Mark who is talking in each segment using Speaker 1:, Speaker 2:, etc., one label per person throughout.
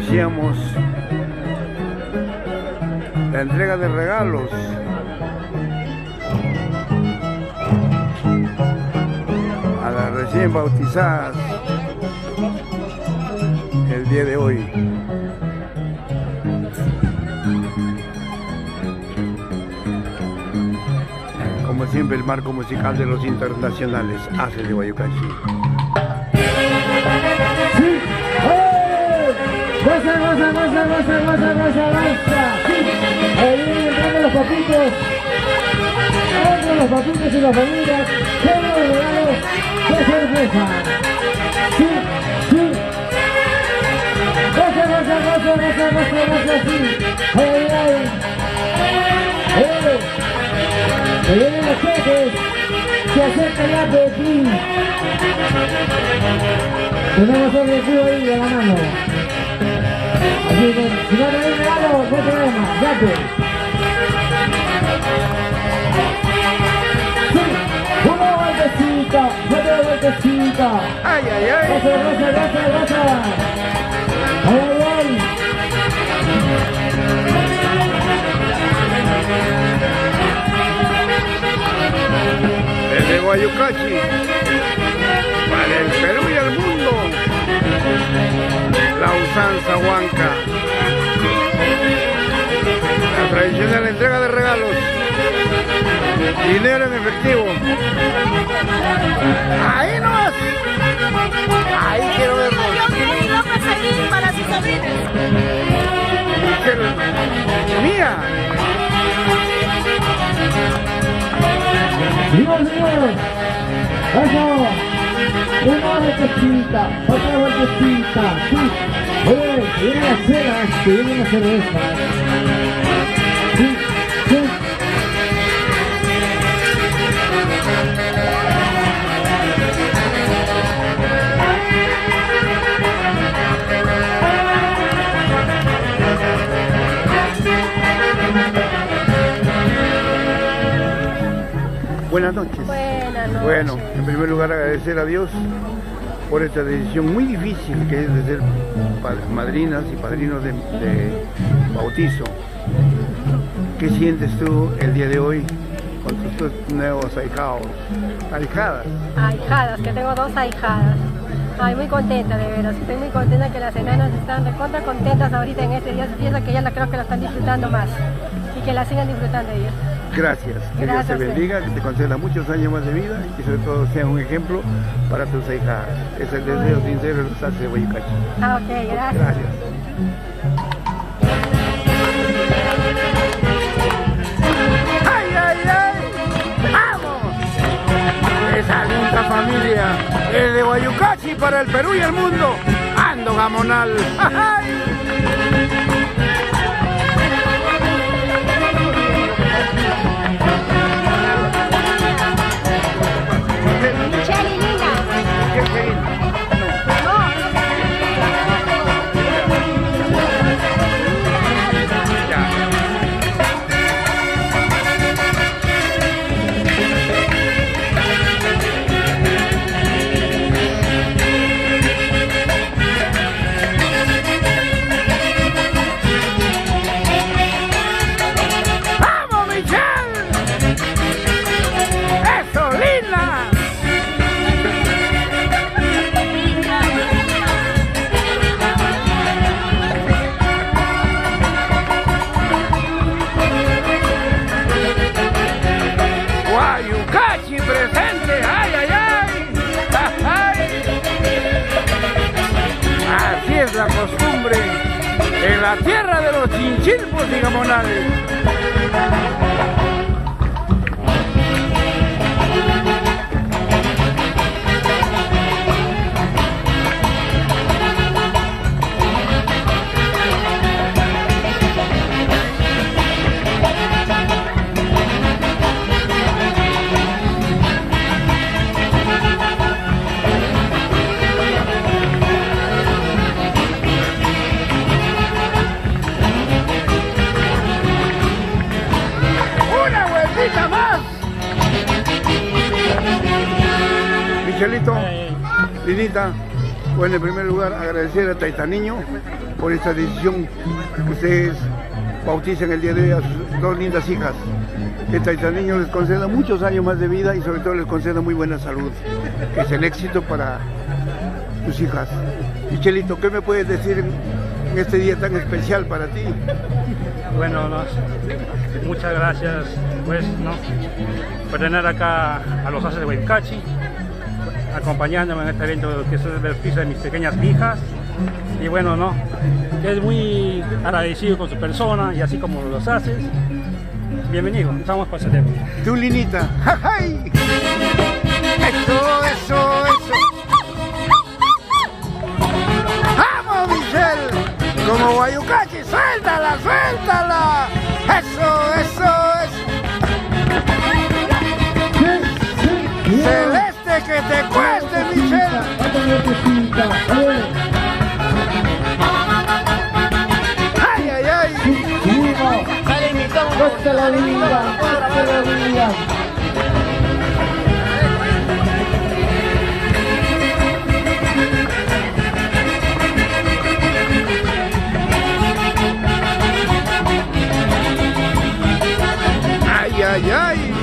Speaker 1: iniciamos la entrega de regalos a las recién bautizadas el día de hoy. Como siempre, el marco musical de los internacionales hace de Guayucachi.
Speaker 2: ¡Sí! ¡Goza, goza, goza, goza, goza, goza, goza! ¡Sí! Ahí vienen entrando los papitos. Entran los papitos y las familias. ¡Llenos de regalos de cerveza! ¡Sí! ¡Sí! ¡Goza, goza, goza, goza, goza, goza! ¡Sí! ¡Ay, ay! ¡Se vienen los cheques! ¡Se acerca ya Petit! Tenemos el recibo ahí de la mano. Así que, si no tenéis regalo, no hay problema, date. Sí, una vueltecita, otra vueltecita.
Speaker 1: ¡Ay, ay, ay!
Speaker 2: Goza, goza, goza, goza. ¡Ay, ay, ay!
Speaker 1: Desde Guayucachi, para el Perú y el mundo, la usanza huanca, la tradicional entrega de regalos, dinero en efectivo. Ahí nomás, ahí quiero verlo.
Speaker 3: Para sus sobrinos.
Speaker 1: Mía.
Speaker 2: ¡Señor, señor! ¡Eso! Una vueltecita, otra vueltecita, sí. Oye, que vienen las cenas, que vienen las cervezas. Sí, sí.
Speaker 1: Buenas noches.
Speaker 3: Buenas noches.
Speaker 1: Bueno, en primer lugar agradecer a Dios por esta decisión muy difícil que es de ser madrinas y padrinos de bautizo. ¿Qué sientes tú el día de hoy con tus nuevos ahijados? Ahijadas.
Speaker 3: Ahijadas, que tengo 2 ahijadas. Ay, muy contenta de veras. Estoy muy contenta que las enanas están recontra contentas ahorita en este día. Piensa que ellas creo que la están disfrutando más y que la sigan disfrutando ellas.
Speaker 1: Gracias, que Dios te bendiga, que te conceda muchos años más de vida y sobre todo sea un ejemplo para tus hijadas. Es el deseo sincero de los Alces de Guayucachi.
Speaker 3: Ah, ok, gracias.
Speaker 1: Gracias. ¡Ay, ay, ay! ¡Vamos! Esa linda familia es de Guayucachi para el Perú y el mundo. ¡Ando gamonal! ¡Ay!
Speaker 3: Michelle y Lina.
Speaker 1: Presente, ay, ay, ay, ay. Así es la costumbre en la tierra de los chinchilpos y gamonales. Michelito, Linita, Bueno, en primer lugar, agradecer a Taitaniño por esta decisión que ustedes bautizan el día de hoy a sus dos lindas hijas. Que Taitaniño les conceda muchos años más de vida y sobre todo les conceda muy buena salud, que es el éxito para tus hijas. Michelito, ¿qué me puedes decir en este día tan especial para ti?
Speaker 4: Bueno, muchas gracias pues, por tener acá a los Haces de Wayukachi, acompañándome en este evento que es el beneficio de mis pequeñas hijas. Y bueno, es muy agradecido con su persona y así como los haces. Bienvenido, estamos para celebrar.
Speaker 1: Tu Linita, ¡jajay! Eso. ¡Vamos, Michelle! Como Wayukachi, suéltala. Eso. Celeste, que te cueste, Michelle. Ay.
Speaker 2: ¡Cuesta la vida!
Speaker 1: Ay.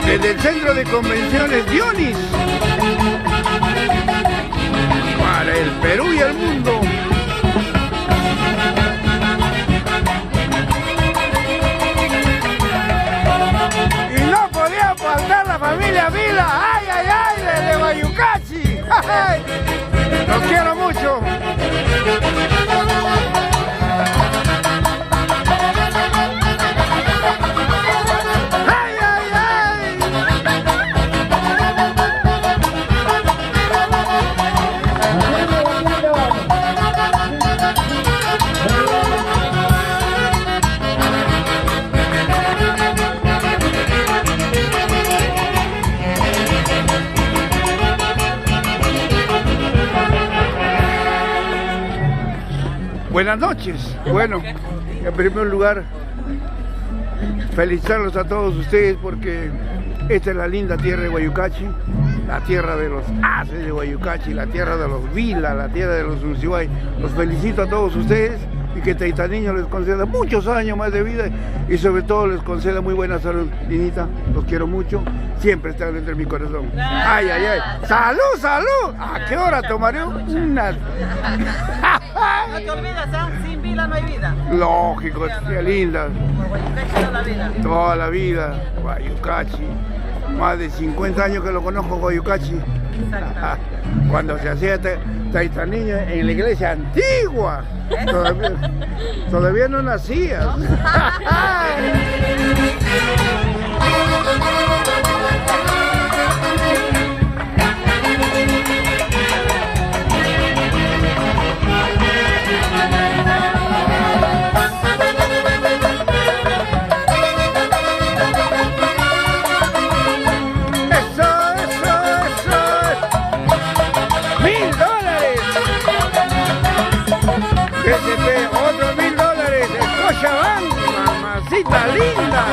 Speaker 1: Desde el Centro de Convenciones Dionis, para el Perú y el mundo. Y no podía faltar la familia Vila, ay, desde Wayukachi. Los quiero mucho. Buenas noches. Bueno, en primer lugar, felicitarlos a todos ustedes porque esta es la linda tierra de Wayukachi, la tierra de los Haces de Wayukachi, la tierra de los Vila, la tierra de los Unciway. Los felicito a todos ustedes y que Taitaniño les conceda muchos años más de vida y sobre todo les conceda muy buena salud. Linita, los quiero mucho, siempre están dentro de mi corazón. Ay. ¡Salud! ¿A qué hora tomaré una?
Speaker 5: No te olvides, sin Vila no hay vida.
Speaker 1: Lógico, tía linda.
Speaker 5: Por Wayukachi toda la vida.
Speaker 1: Toda la vida, Wayukachi. Más de 50 años que lo conozco, Wayukachi. Cuando se hacía Taitaniño en la iglesia antigua. Todavía no nacías. Otros $1000, Scotiabank, mamacita linda.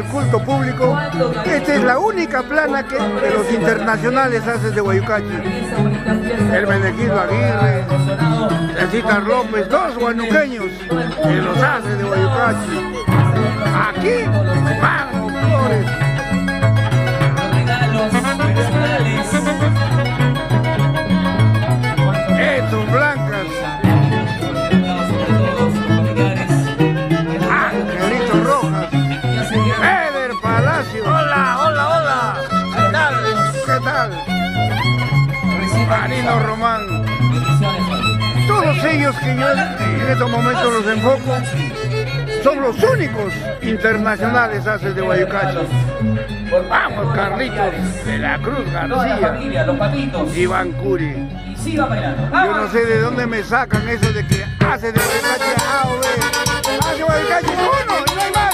Speaker 1: al culto público. Esta es la única plana que de los internacionales haces de Guayucachi. Hermenegildo Aguirre, César López, dos guanuqueños que los hace de Guayucachi. Aquí van flores. Estos blancas. Angelito Rojas. Eder Palacio.
Speaker 6: Hola, hola, hola. ¿Qué tal?
Speaker 1: ¿Qué tal? Marino Román. Todos ellos que yo en estos momentos los enfoco son los únicos internacionales haces de Guayucachi. Vamos, Carlitos de la Cruz García, Iván Curi. Yo no sé de dónde me sacan eso de que hace de Guayucachi A o B. Hace Guayucachi uno y no hay más.